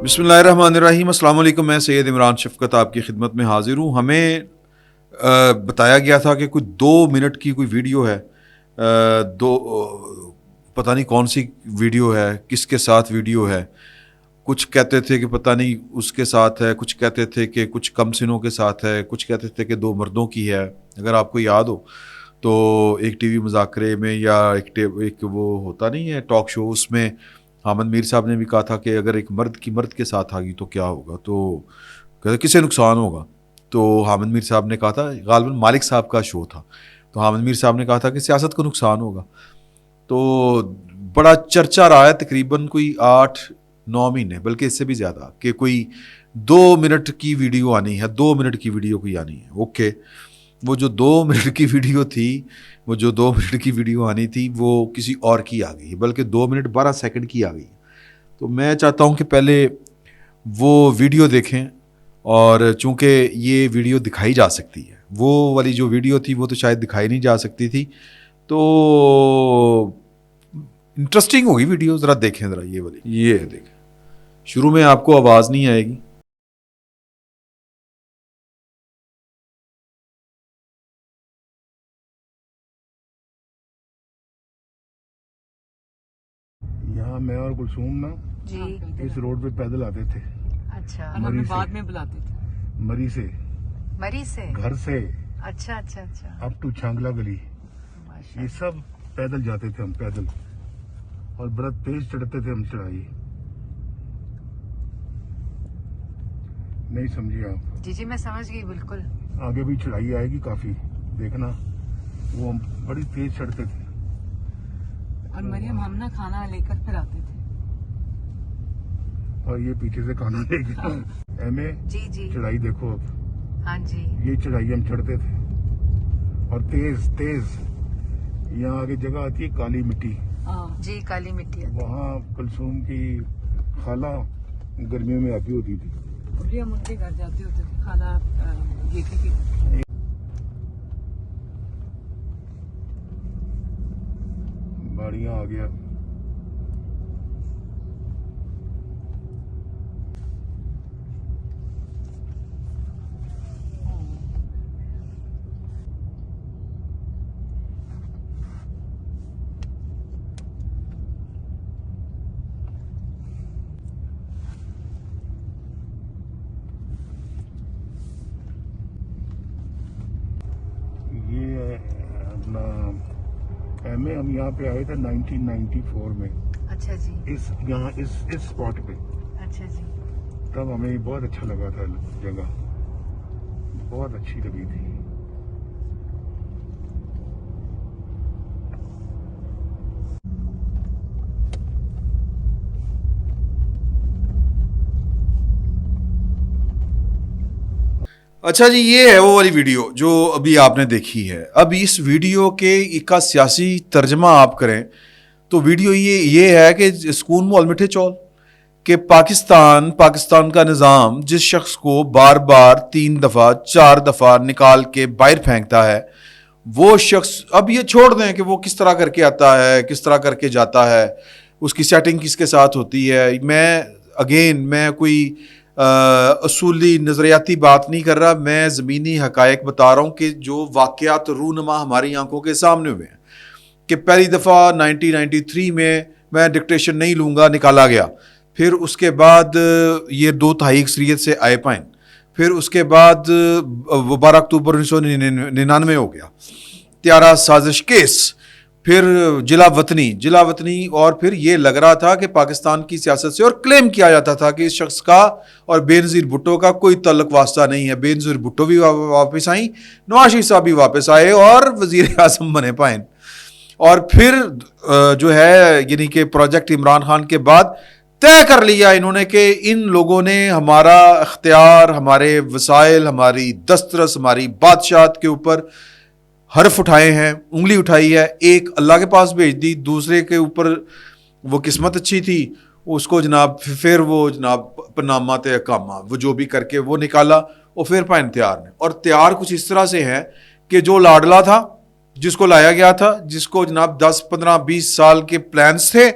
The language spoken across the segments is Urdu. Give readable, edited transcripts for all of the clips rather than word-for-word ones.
بسم اللہ الرحمن الرحیم. السلام علیکم. میں سید عمران شفقت آپ کی خدمت میں حاضر ہوں. ہمیں بتایا گیا تھا کہ کوئی 2 منٹ کی کوئی ویڈیو ہے, پتہ نہیں کون سی ویڈیو ہے, کس کے ساتھ ویڈیو ہے. کچھ کہتے تھے کہ پتہ نہیں اس کے ساتھ ہے, کچھ کہتے تھے کہ کچھ کم سنوں کے ساتھ ہے, کچھ کہتے تھے کہ 2 مردوں کی ہے. اگر آپ کو یاد ہو تو ایک ٹی وی مذاکرے میں یا ایک وہ ہوتا نہیں ہے ٹاک شو, اس میں حامد میر صاحب نے بھی کہا تھا کہ اگر ایک مرد کے ساتھ آ گئی تو کیا ہوگا, تو کہتے کسے نقصان ہوگا. تو حامد میر صاحب نے کہا تھا, غالباً مالک صاحب کا شو تھا, تو حامد میر صاحب نے کہا تھا کہ سیاست کو نقصان ہوگا. تو بڑا چرچا رہا ہے تقریباً کوئی 8-9 مہینے, بلکہ اس سے بھی زیادہ, کہ کوئی 2 منٹ کی ویڈیو آنی ہے, 2 منٹ کی ویڈیو کوئی آنی ہے. اوکے, وہ جو 2 منٹ کی ویڈیو تھی, وہ جو 2 منٹ کی ویڈیو آنی تھی وہ کسی اور کی آ گئی ہے, بلکہ 2 منٹ 12 سیکنڈ کی آ گئی. تو میں چاہتا ہوں کہ پہلے وہ ویڈیو دیکھیں, اور چونکہ یہ ویڈیو دکھائی جا سکتی ہے, وہ والی جو ویڈیو تھی وہ تو شاید دکھائی نہیں جا سکتی تھی, تو انٹرسٹنگ ہوگی ویڈیو, ذرا دیکھیں ذرا یہ والی. یہ دیکھیں, شروع میں آپ کو آواز نہیں آئے گی. یہاں میں اور کلثوم نا جی اس روڈ پہ پیدل آتے تھے, اچھا, مری سے, بعد میں بلاتے تھے. مری سے, مری سے, گھر سے اچھا اچھا اچھا, اپ ٹو چھانگلا گلی, ماشاء یہ سب پیدل جاتے تھے ہم, پیدل, اور بڑا تیز چڑھتے تھے ہم چڑھائی. نہیں سمجھے آپ؟ جی جی میں سمجھ گئی بالکل. آگے بھی چڑھائی آئے گی کافی, دیکھنا. وہ ہم بڑی تیز چڑھتے تھے, اور مریم ہم نا کھانا لے کر پھر آتے تھے. اور یہ پیچھے سے کھانا لے کے ایم اے جی جی, چڑھائی دیکھو اب, ہاں جی, یہ چڑھائی ہم چڑھتے تھے, اور تیز تیز. یہاں آگے جگہ آتی ہے کالی مٹی, جی کالی مٹی آتی. وہاں کلثوم کی خالہ گرمیوں میں آتی ہوتی تھی. ابھی ہم ان کے گھر جاتے ہوتے تھے کھانا گیٹے کی. باڑیاں آ گیا. یہ اپنا ایم اے ہم یہاں پہ آئے تھے 1994 میں, اچھا جی, یہاں اس اسپاٹ پہ. اچھا جی, تب ہمیں بہت اچھا لگا تھا, جگہ بہت اچھی لگی تھی. اچھا جی, یہ ہے وہ والی ویڈیو جو ابھی آپ نے دیکھی ہے. اب اس ویڈیو کے کا سیاسی ترجمہ آپ کریں تو ویڈیو یہ ہے کہ سکون مول میٹھے چول, کہ پاکستان کا نظام جس شخص کو بار بار 3 دفعہ 4 دفعہ نکال کے باہر پھینکتا ہے, وہ شخص, اب یہ چھوڑ دیں کہ وہ کس طرح کر کے آتا ہے, کس طرح کر کے جاتا ہے, اس کی سیٹنگ کس کے ساتھ ہوتی ہے. میں کوئی اصولی نظریاتی بات نہیں کر رہا, میں زمینی حقائق بتا رہا ہوں کہ جو واقعات رونما ہماری آنکھوں کے سامنے ہوئے ہیں. کہ پہلی دفعہ 1993 میں ڈکٹیشن نہیں لوں گا نکالا گیا, پھر اس کے بعد یہ 2/3 اکثریت سے آئے پائیں, پھر اس کے بعد 12 اکتوبر 1999 ہو گیا, 13 سازش کیس, پھر جلا وطنی, اور پھر یہ لگ رہا تھا کہ پاکستان کی سیاست سے, اور کلیم کیا جاتا تھا کہ اس شخص کا اور بینظیر بھٹو کا کوئی تعلق واسطہ نہیں ہے. بینظیر بھٹو بھی واپس آئیں, نواز شریف صاحب بھی واپس آئے اور وزیر اعظم بنے پائیں. اور پھر جو ہے یعنی کہ پروجیکٹ عمران خان کے بعد طے کر لیا انہوں نے کہ ان لوگوں نے ہمارا اختیار, ہمارے وسائل, ہماری دسترس, ہماری بادشاہت کے اوپر حرف اٹھائے ہیں, انگلی اٹھائی ہے, ایک اللہ کے پاس بھیج دی, دوسرے کے اوپر وہ قسمت اچھی تھی, اس کو جناب پھر وہ جناب پنامہ تے اقامہ وہ جو بھی کر کے وہ نکالا, اور پھر پائن تیار نے. اور تیار کچھ اس طرح سے ہے کہ جو لاڈلا تھا, جس کو لایا گیا تھا, جس کو جناب 10 15 20 سال کے پلانز تھے,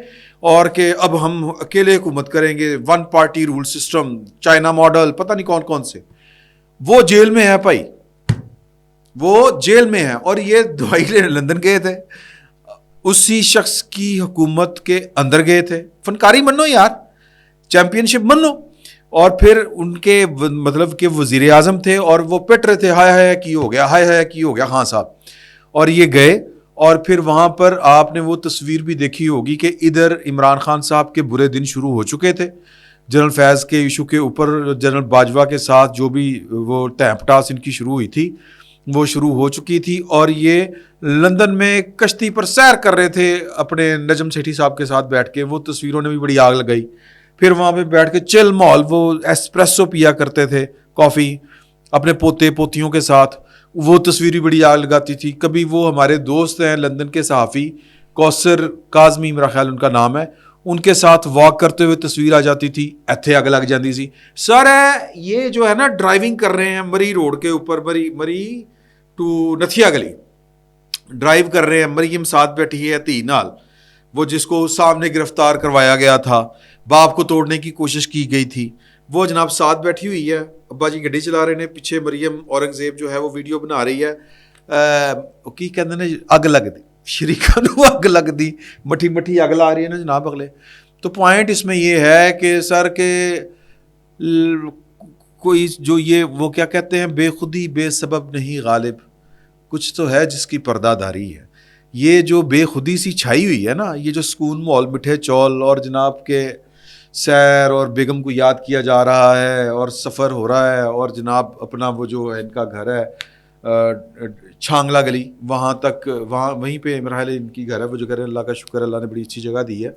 اور کہ اب ہم اکیلے حکومت کریں گے, one party rule system, China model, پتہ نہیں کون کون سے. وہ جیل میں ہے بھائی, وہ جیل میں ہے. اور یہ دوائی لینے لندن گئے تھے, اسی شخص کی حکومت کے اندر گئے تھے. فنکاری منو یار, چیمپئن شپ منو. اور پھر ان کے مطلب کہ وزیر اعظم تھے اور وہ پٹ رہے تھے ہائے ہائے کی ہو گیا, ہائے ہائے کی ہو گیا خان صاحب. اور یہ گئے اور پھر وہاں پر آپ نے وہ تصویر بھی دیکھی ہوگی کہ ادھر عمران خان صاحب کے برے دن شروع ہو چکے تھے جنرل فیض کے ایشو کے اوپر. جنرل باجوہ کے ساتھ جو بھی وہ ٹیمپٹاس ان کی شروع ہوئی تھی وہ شروع ہو چکی تھی. اور یہ لندن میں کشتی پر سیر کر رہے تھے اپنے نجم سیٹھی صاحب کے ساتھ بیٹھ کے. وہ تصویروں نے بھی بڑی آگ لگائی. پھر وہاں پہ بیٹھ کے چل مال وہ ایسپریسو پیا کرتے تھے, کافی, اپنے پوتے پوتیوں کے ساتھ. وہ تصویر بھی بڑی آگ لگاتی تھی. کبھی وہ ہمارے دوست ہیں لندن کے صحافی کوثر کاظمی میرا خیال ان کا نام ہے, ان کے ساتھ واک کرتے ہوئے تصویر آ جاتی تھی, ایتھے اگ لگ جاتی سی. سر یہ جو ہے نا ڈرائیونگ کر رہے ہیں مری روڈ کے اوپر, مری ٹو نتھیا گلی ڈرائیو کر رہے ہیں, مریم ساتھ بیٹھی ہے تھی نال, وہ جس کو سامنے گرفتار کروایا گیا تھا, باپ کو توڑنے کی کوشش کی گئی تھی, وہ جناب ساتھ بیٹھی ہوئی ہے. ابا جی گڈی چلا رہے ہیں, پیچھے مریم اورنگزیب جو ہے وہ ویڈیو بنا رہی ہے. کی کہتے ہیں اگ لگ دی, شریکا نو اگ لگ دی, مٹھی مٹھی اگ لا رہی ہے نا جناب اگلے. تو پوائنٹ اس میں یہ ہے کہ سر کہ کوئی جو یہ وہ کیا کہتے ہیں بے خودی بے سبب نہیں غالب, کچھ تو ہے جس کی پردہ داری ہے. یہ جو بے خودی سی چھائی ہوئی ہے نا, یہ جو سکون مال میٹھے چول اور جناب کے سیر اور بیگم کو یاد کیا جا رہا ہے اور سفر ہو رہا ہے, اور جناب اپنا وہ جو ان کا گھر ہے چھانگلا گلی وہاں تک, وہاں وہیں پہ مرحلے ان کی گھر ہے, وہ جو گھر ہے اللہ کا شکر, اللہ نے بڑی اچھی جگہ دی ہے,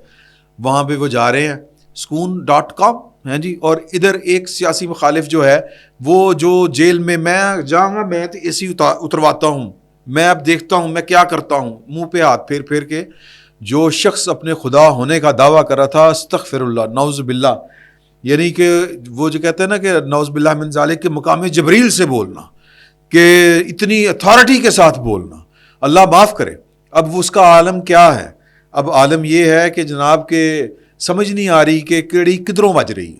وہاں پہ وہ جا رہے ہیں سکون.com ہیں جی. اور ادھر ایک سیاسی مخالف جو ہے وہ جو جیل میں جاؤں گا میں تو اے سی اترواتا ہوں, میں اب دیکھتا ہوں میں کیا کرتا ہوں, منہ پہ ہاتھ پھیر پھیر کے. جو شخص اپنے خدا ہونے کا دعویٰ کر رہا تھا استغفر اللہ نعوذ باللہ, یعنی کہ وہ جو کہتے ہیں نا کہ نعوذ باللہ من ذالک کے مقام جبریل سے بولنا, کہ اتنی اتھارٹی کے ساتھ بولنا, اللہ معاف کرے. اب اس کا عالم کیا ہے؟ اب عالم یہ ہے کہ جناب کے سمجھ نہیں آ رہی کہ کیڑی کدھروں بج رہی ہے.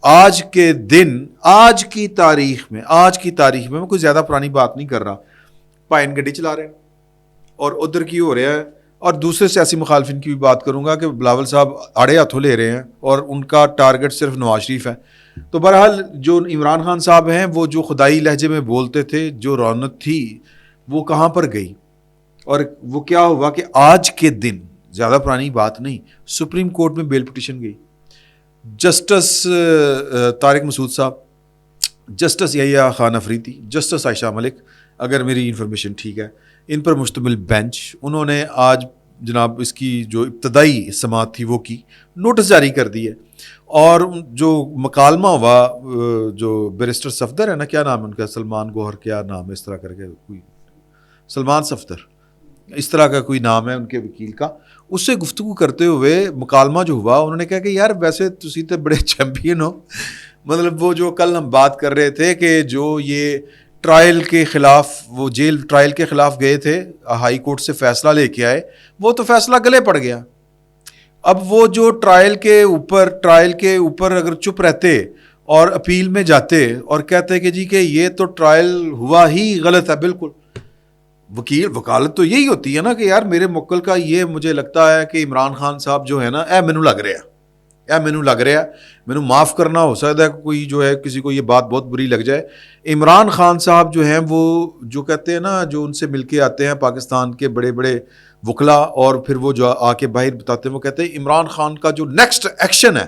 آج کے دن, آج کی تاریخ میں میں کوئی زیادہ پرانی بات نہیں کر رہا, پائن گڈی چلا رہے ہیں اور ادھر کی ہو رہا ہے. اور دوسرے سیاسی مخالفین کی بھی بات کروں گا کہ بلاول صاحب آڑے ہاتھوں لے رہے ہیں اور ان کا ٹارگٹ صرف نواز شریف ہے. تو بہرحال جو عمران خان صاحب ہیں وہ جو خدائی لہجے میں بولتے تھے, جو رونق تھی وہ کہاں پر گئی؟ اور وہ کیا ہوا کہ آج کے دن, زیادہ پرانی بات نہیں, سپریم کورٹ میں بیل پٹیشن گئی. جسٹس طارق مسعود صاحب, جسٹس یحییٰ خان افریدی, جسٹس عائشہ ملک, اگر میری انفارمیشن ٹھیک ہے, ان پر مشتمل بینچ, انہوں نے آج جناب اس کی جو ابتدائی سماعت تھی وہ کی, نوٹس جاری کر دی ہے. اور جو مکالمہ ہوا جو بیرسٹر صفدر ہے نا, کیا نام ہے ان کا, سلمان گوہر کیا نام ہے اس طرح کر کے, کوئی سلمان صفدر اس طرح کا کوئی نام ہے ان کے وکیل کا, اس سے گفتگو کرتے ہوئے مکالمہ جو ہوا, انہوں نے کہا کہ یار ویسے تسی تو بڑے چیمپئن ہو, مطلب وہ جو کل ہم بات کر رہے تھے کہ جو یہ ٹرائل کے خلاف, وہ جیل ٹرائل کے خلاف گئے تھے, ہائی کورٹ سے فیصلہ لے کے آئے, وہ تو فیصلہ گلے پڑ گیا. اب وہ جو ٹرائل کے اوپر اگر چپ رہتے اور اپیل میں جاتے اور کہتے کہ جی کہ یہ تو ٹرائل ہوا ہی غلط ہے, بالکل وکالت تو یہی ہوتی ہے نا کہ یار میرے موکل کا یہ مجھے لگتا ہے کہ عمران خان صاحب جو ہے نا مینو لگ رہا ہے, مینو معاف کرنا, ہو سکتا ہے کوئی جو ہے کسی کو یہ بات بہت بری لگ جائے. عمران خان صاحب جو ہیں وہ جو کہتے ہیں نا, جو ان سے مل کے آتے ہیں پاکستان کے بڑے بڑے وکلا, اور پھر وہ جو آ کے باہر بتاتے ہیں, وہ کہتے ہیں عمران خان کا جو نیکسٹ ایکشن ہے,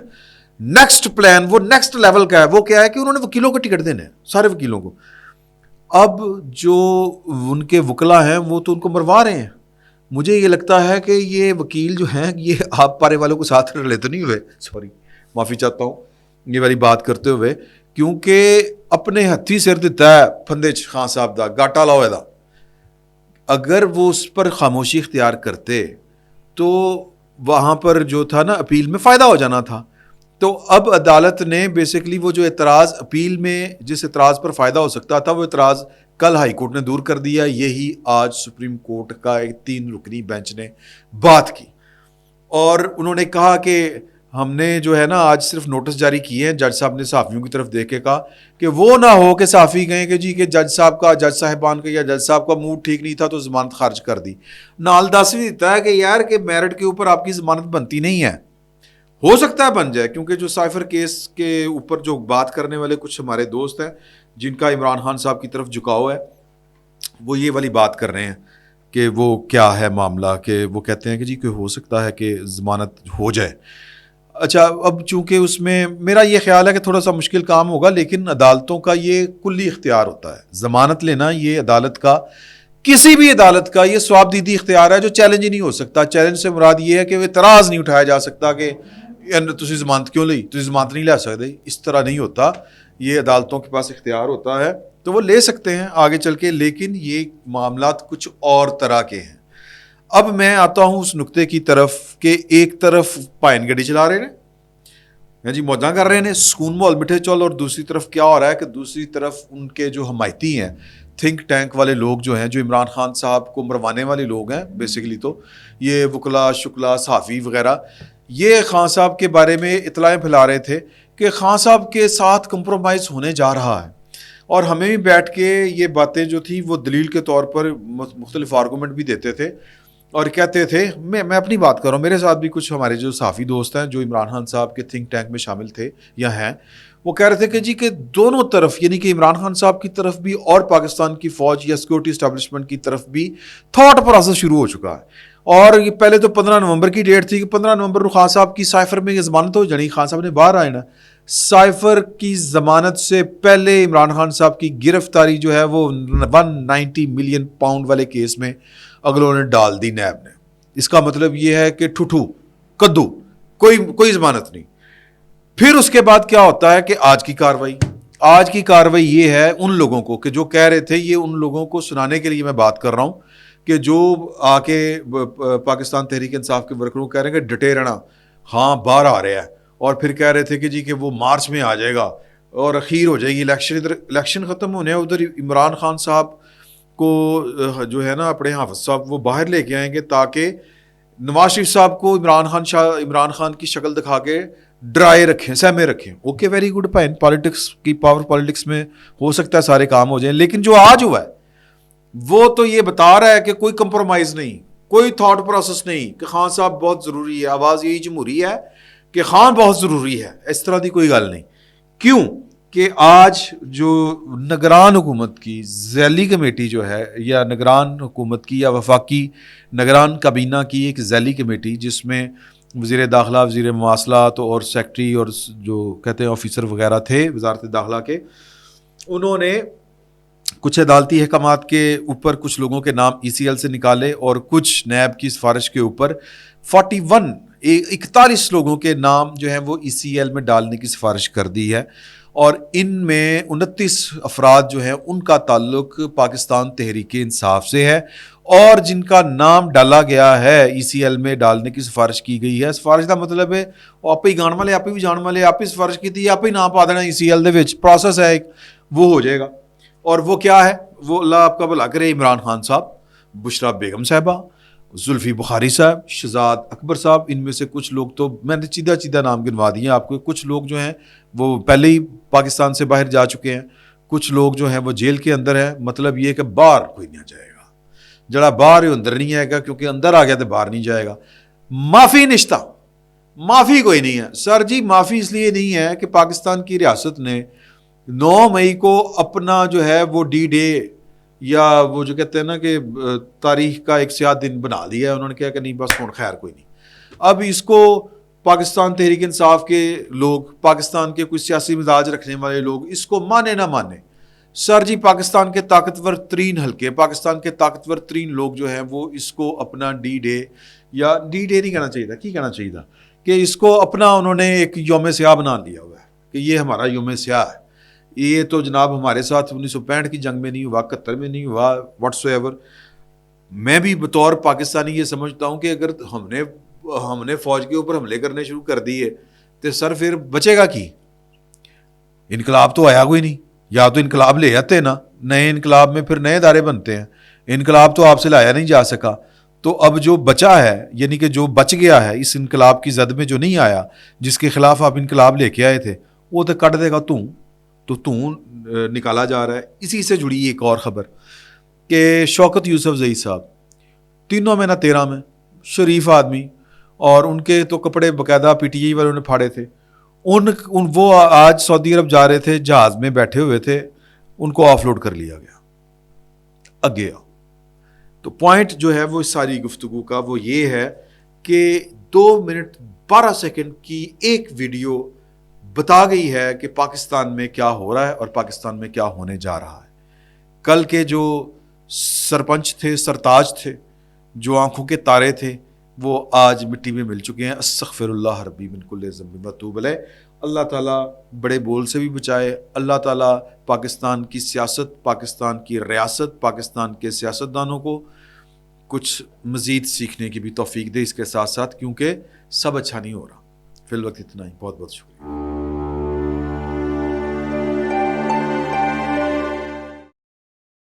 نیکسٹ پلان, وہ نیکسٹ لیول کا ہے. وہ کیا ہے کہ انہوں نے وکیلوں کو ٹکٹ دینے ہیں, سارے وکیلوں کو. اب جو ان کے وکلا ہیں وہ تو ان کو مروا رہے ہیں. مجھے یہ لگتا ہے کہ یہ وکیل جو ہیں یہ آپ پارے والوں کو ساتھ رلے تو نہیں ہوئے, سوری معافی چاہتا ہوں یہ والی بات کرتے ہوئے, کیونکہ اپنے ہتھی سر دیتا ہے پھندے خان صاحب دا گاٹا لاؤ دا. اگر وہ اس پر خاموشی اختیار کرتے تو وہاں پر جو تھا نا اپیل میں فائدہ ہو جانا تھا. تو اب عدالت نے بیسیکلی وہ جو اعتراض اپیل میں جس اعتراض پر فائدہ ہو سکتا تھا, وہ اعتراض کل ہائی کورٹ نے دور کر دیا. یہی آج سپریم کورٹ کا ایک 3 رکنی بینچ نے بات کی. اور انہوں نے کہا کہ ہم نے جو ہے نا آج صرف نوٹس جاری کیے ہیں. جج صاحب نے صحافیوں کی طرف دیکھ کے کہا کہ وہ نہ ہو کہ صحافی کہیں کہ جی کہ جج صاحبان کا یا جج صاحب کا موڈ ٹھیک نہیں تھا تو ضمانت خارج کر دی. نال دس بھی دیتا ہے کہ یار کہ میرٹ کے اوپر آپ کی ضمانت بنتی نہیں ہے. ہو سکتا ہے بن جائے, کیونکہ جو سائفر کیس کے اوپر جو بات کرنے والے کچھ ہمارے دوست ہیں جن کا عمران خان صاحب کی طرف جھکاؤ ہے, وہ یہ والی بات کر رہے ہیں کہ وہ کیا ہے معاملہ, کہ وہ کہتے ہیں کہ جی کہ ہو سکتا ہے کہ ضمانت ہو جائے. اچھا, اب چونکہ اس میں میرا یہ خیال ہے کہ تھوڑا سا مشکل کام ہوگا, لیکن عدالتوں کا یہ کلی اختیار ہوتا ہے. ضمانت لینا یہ عدالت کا, کسی بھی عدالت کا یہ ثواب دیدی اختیار ہے جو چیلنج ہی نہیں ہو سکتا. چیلنج سے مراد یہ ہے کہ وہ اعتراض نہیں اٹھایا جا سکتا کہ تسی ضمانت کیوں لی, تسی ضمانت نہیں لے سکتے. اس طرح نہیں ہوتا, یہ عدالتوں کے پاس اختیار ہوتا ہے تو وہ لے سکتے ہیں آگے چل کے, لیکن یہ معاملات کچھ اور طرح کے ہیں. اب میں آتا ہوں اس نقطے کی طرف کہ ایک طرف پائن گڈی چلا رہے ہیں جی, موجاں کر رہے ہیں, سکون مول مٹھے چول, اور دوسری طرف کیا ہو رہا ہے کہ دوسری طرف ان کے جو حمایتی ہیں, تھنک ٹینک والے لوگ جو ہیں, جو عمران خان صاحب کو مروانے والے لوگ ہیں بیسیکلی, تو یہ وکلا شکلا صحافی وغیرہ, یہ خان صاحب کے بارے میں اطلاعیں پھیلا رہے تھے کہ خان صاحب کے ساتھ کمپرومائز ہونے جا رہا ہے. اور ہمیں بھی بیٹھ کے یہ باتیں جو تھی وہ دلیل کے طور پر مختلف آرگومنٹ بھی دیتے تھے اور کہتے تھے, میں اپنی بات کر رہا ہوں, میرے ساتھ بھی کچھ ہمارے جو صحافی دوست ہیں جو عمران خان صاحب کے تھنک ٹینک میں شامل تھے یا ہیں, وہ کہہ رہے تھے کہ جی کہ دونوں طرف, یعنی کہ عمران خان صاحب کی طرف بھی اور پاکستان کی فوج یا سیکورٹی اسٹیبلشمنٹ کی طرف بھی تھاٹ پروسیس شروع ہو چکا ہے. اور یہ پہلے تو 15 نومبر کی ڈیٹ تھی کہ 15 نومبر خان صاحب کی سائفر میں یہ ضمانت ہو جانی, خان صاحب نے باہر آئے نا. سائفر کی ضمانت سے پہلے عمران خان صاحب کی گرفتاری جو ہے وہ 190 ملین پاؤنڈ والے کیس میں اگلوں نے ڈال دی نیب نے. اس کا مطلب یہ ہے کہ ٹھٹھو کدو, کوئی ضمانت نہیں. پھر اس کے بعد کیا ہوتا ہے کہ آج کی کاروائی یہ ہے ان لوگوں کو کہ جو کہہ رہے تھے, یہ ان لوگوں کو سنانے کے لیے میں بات کر رہا ہوں کہ جو آ کے پاکستان تحریک انصاف کے ورکروں کہہ رہے ہیں کہ ڈٹے رہنا, ہاں باہر آ رہا ہے, اور پھر کہہ رہے تھے کہ جی کہ وہ مارچ میں آ جائے گا اور اخیر ہو جائے گی الیکشن. ادھر الیکشن ختم ہونے, ادھر عمران خان صاحب کو جو ہے نا اپنے حافظ صاحب وہ باہر لے کے آئیں گے تاکہ نواز شریف صاحب کو عمران خان کی شکل دکھا کے ڈرائے رکھیں, سہمے رکھیں. Okay, very good pine, politics کی پاور پالیٹکس میں ہو سکتا ہے سارے کام ہو جائیں, لیکن جو آج ہوا ہے وہ تو یہ بتا رہا ہے کہ کوئی کمپرومائز نہیں, کوئی تھاٹ پروسیس نہیں کہ خان صاحب بہت ضروری ہے. آواز یہی جمہوری ہے کہ خان بہت ضروری ہے, اس طرح کی کوئی گل نہیں. کیوں کہ آج جو نگران حکومت کی ذیلی کمیٹی جو ہے, یا نگران حکومت کی یا وفاقی نگران کابینہ کی ایک ذیلی کمیٹی جس میں وزیر داخلہ, وزیر مواصلات اور سیکٹری اور جو کہتے ہیں آفیسر وغیرہ تھے وزارت داخلہ کے, انہوں نے کچھ عدالتی احکامات کے اوپر کچھ لوگوں کے نام ECL سے نکالے اور کچھ نیب کی سفارش کے اوپر 41 لوگوں کے نام جو ہیں وہ ECL میں ڈالنے کی سفارش کر دی ہے. اور ان میں 29 افراد جو ہیں ان کا تعلق پاکستان تحریک انصاف سے ہے, اور جن کا نام ڈالا گیا ہے ECL میں ڈالنے کی سفارش کی گئی ہے. سفارش کا مطلب ہے آپ ہی گان والے, آپ بھی جان والے, آپ ہی سفارش کی تھی, آپ ہی نام پا دینا ECL دے وچ, پروسیس ہے ایک, وہ ہو جائے گا. اور وہ کیا ہے, وہ اللہ آپ کا بھلا کرے, عمران خان صاحب, بشرا بیگم صاحبہ, زلفی بخاری صاحب, شہزاد اکبر صاحب, ان میں سے کچھ لوگ تو میں نے چیدہ نام گنوا دیے آپ کو. کچھ لوگ جو ہیں وہ پہلے ہی پاکستان سے باہر جا چکے ہیں, کچھ لوگ جو ہیں وہ جیل کے اندر ہیں. مطلب یہ کہ باہر کوئی نہیں جائے گا, جڑا باہر اندر نہیں آئے گا, کیونکہ اندر آ گیا تو باہر نہیں جائے گا. معافی نشتہ, معافی کوئی نہیں ہے سر جی. معافی اس لیے نہیں ہے کہ پاکستان کی ریاست نے 9 مئی کو اپنا جو ہے وہ D-Day یا وہ جو کہتے ہیں نا کہ تاریخ کا ایک سیاہ دن بنا لیا ہے. انہوں نے کہا کہ نہیں بس ہوں خیر کوئی نہیں. اب اس کو پاکستان تحریک انصاف کے لوگ, پاکستان کے کوئی سیاسی مزاج رکھنے والے لوگ اس کو مانے نہ مانے, سر جی پاکستان کے طاقتور ترین حلقے, پاکستان کے طاقتور ترین لوگ جو ہیں وہ اس کو اپنا D-Day یا D-Day نہیں کہنا چاہیے تھا, کی کہنا چاہیے تھا کہ اس کو اپنا انہوں نے ایک یوم سیاہ بنا لیا ہوا ہے کہ یہ ہمارا یوم سیاہ ہے. یہ تو جناب ہمارے ساتھ 1965 کی جنگ میں نہیں ہوا, 71 میں نہیں ہوا, واٹس ایور. میں بھی بطور پاکستانی یہ سمجھتا ہوں کہ اگر ہم نے فوج کے اوپر حملے کرنے شروع کر دیے تو سر پھر بچے گا کی؟ انقلاب تو آیا کوئی نہیں, یا تو انقلاب لے آتے نا, نئے انقلاب میں پھر نئے ادارے بنتے ہیں. انقلاب تو آپ سے لایا نہیں جا سکا, تو اب جو بچا ہے یعنی کہ جو بچ گیا ہے اس انقلاب کی زد میں جو نہیں آیا، جس کے خلاف آپ انقلاب لے کے آئے تھے، وہ تو کٹ دے گا تو نکالا جا رہا ہے۔ اسی سے جڑی ایک اور خبر کہ شوکت یوسف زئی صاحب تینوں میں نہ 13 میں، شریف آدمی، اور ان کے تو کپڑے باقاعدہ پی ٹی آئی والوں نے پھاڑے تھے۔ وہ آج سعودی عرب جا رہے تھے، جہاز میں بیٹھے ہوئے تھے، ان کو آف لوڈ کر لیا گیا اگے آؤ۔ تو پوائنٹ جو ہے وہ اس ساری گفتگو کا وہ یہ ہے کہ 2 منٹ 12 سیکنڈ کی ایک ویڈیو بتا گئی ہے کہ پاکستان میں کیا ہو رہا ہے اور پاکستان میں کیا ہونے جا رہا ہے۔ کل کے جو سرپنچ تھے، سرتاج تھے، جو آنکھوں کے تارے تھے، وہ آج مٹی میں مل چکے ہیں۔ استغفر اللہ ربی من کل ذنب واتوب الیہ۔ اللہ تعالیٰ بڑے بول سے بھی بچائے، اللہ تعالیٰ پاکستان کی سیاست، پاکستان کی ریاست، پاکستان کے سیاستدانوں کو کچھ مزید سیکھنے کی بھی توفیق دے اس کے ساتھ ساتھ، کیونکہ سب اچھا نہیں ہو رہا۔ فی الوقت اتنا ہی، بہت بہت شکریہ۔